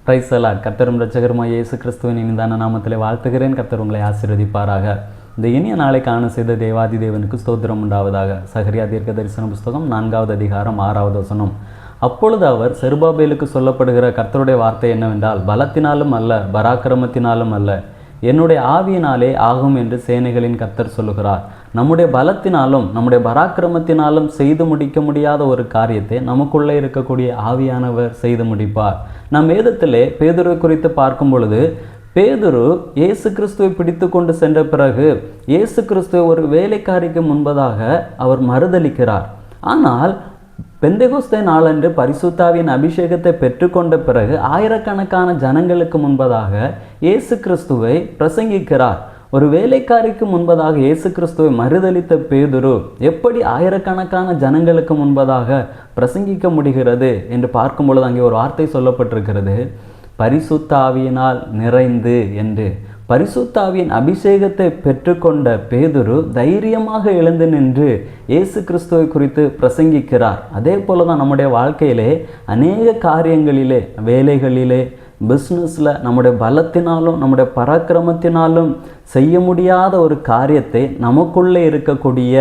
Praise the Lord. கர்த்தரும் இரட்சகருமாகிய இயேசு கிறிஸ்துவின் இனிதான நாமத்திலே வாழ்த்துகிறேன். கர்த்தர் உங்களை ஆசீர்வதிப்பாராக. இந்த இனிய நாளை காண செய்த தேவாதி தேவனுக்கு ஸ்தோத்திரம் உண்டாவதாக. சகரியா தீர்க்க தரிசன புஸ்தகம் 4வது அதிகாரம் 6வது வசனம். அப்பொழுது அவர் செருபாபேலுக்கு சொல்லப்படுகிற கர்த்தருடைய வார்த்தை என்னவென்றால், பலத்தினாலும் அல்ல, பராக்கிரமத்தினாலும் அல்ல, என்னுடைய ஆவியினாலே ஆகும் என்று சேனைகளின் கர்த்தர் சொல்லுகிறார். நம்முடைய பலத்தினாலும் நம்முடைய பராக்கிரமத்தினாலும் செய்து முடிக்க முடியாத ஒரு காரியத்தை நமக்குள்ளே இருக்கக்கூடிய ஆவியானவர் செய்து முடிப்பார். நம் வேதத்திலே பேதுரு குறித்து பார்க்கும் பொழுது, பேதுரு இயேசு கிறிஸ்துவை பிடித்து கொண்டு சென்ற பிறகு இயேசு கிறிஸ்துவை ஒரு வேலைக்காரிக்கு முன்பதாக அவர் மறுதலிக்கிறார். ஆனால் பெந்தெகோஸ்தே நாளன்று பரிசுத்தாவின் அபிஷேகத்தை பெற்றுக்கொண்ட பிறகு ஆயிரக்கணக்கான ஜனங்களுக்கு முன்பதாக இயேசு கிறிஸ்துவை பிரசங்கிக்கிறார். ஒரு வேலைக்காரிக்கு முன்பதாக இயேசு கிறிஸ்துவை மறுதலித்த பேதுரு எப்படி ஆயிரக்கணக்கான ஜனங்களுக்கு முன்பதாக பிரசங்கிக்க முடிகிறது என்று பார்க்கும் பொழுது அங்கே ஒரு வார்த்தை சொல்லப்பட்டிருக்கிறது, பரிசுத்த ஆவியினால் நிறைந்து என்று. பரிசுத்த ஆவியின் அபிஷேகத்தை பெற்றுக்கொண்ட பேதுரு தைரியமாக எழுந்து நின்று இயேசு கிறிஸ்துவை குறித்து பிரசங்கிக்கிறார். அதே போல தான் நம்முடைய வாழ்க்கையிலே அநேக காரியங்களிலே, வேலைகளிலே, பிஸ்னஸில் நம்முடைய பலத்தினாலும் நம்முடைய பராக்கிரமத்தினாலும் செய்ய முடியாத ஒரு காரியத்தை நமக்குள்ளே இருக்கக்கூடிய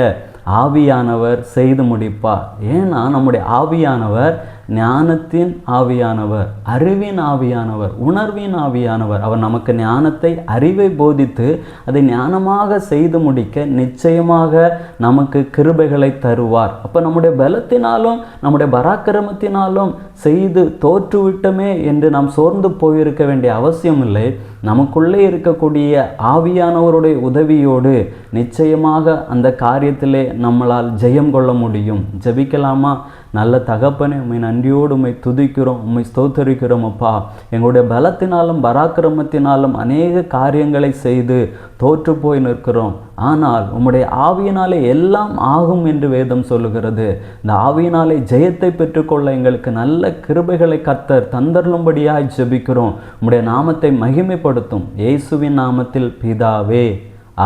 ஆவியானவர் செய்து முடிப்பார். ஏன்னா நம்முடைய ஆவியானவர் ஞானத்தின் ஆவியானவர், அறிவின் ஆவியானவர், உணர்வின் ஆவியானவர். அவர் நமக்கு ஞானத்தை, அறிவை போதித்து அதை ஞானமாக செய்து முடிக்க நிச்சயமாக நமக்கு கிருபைகளை தருவார். அப்போ நம்முடைய பலத்தினாலும் நம்முடைய பராக்கிரமத்தினாலும் செய்து தோற்றுவிட்டமே என்று நாம் சோர்ந்து போயிருக்க வேண்டிய அவசியம் இல்லை. நமக்குள்ளே இருக்கக்கூடிய ஆவியானவருடைய உதவியோடு நிச்சயமாக அந்த காரியத்திலே நம்மளால் ஜெயம் கொள்ள முடியும். ஜெபிக்கலாமா? நல்ல தகப்பனே, உம்மை நன்றியோடு உம்மை துதிக்கிறோம், உம்மை ஸ்தோத்தரிக்கிறோம் அப்பா. எங்களுடைய பலத்தினாலும் பராக்கிரமத்தினாலும் அநேக காரியங்களை செய்து தோற்று போய் நிற்கிறோம். ஆனால் உம்முடைய ஆவியினாலே எல்லாம் ஆகும் என்று வேதம் சொல்லுகிறது. இந்த ஆவியினாலே ஜெயத்தை பெற்றுக்கொள்ள எங்களுக்கு நல்ல கிருபைகளை கர்த்தர் தந்தருளும்படியாய் ஜெபிக்கிறோம். உம்முடைய நாமத்தை மகிமைப்படுத்தும் இயேசுவின் நாமத்தில் பிதாவே,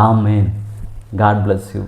ஆமேன். God bless you.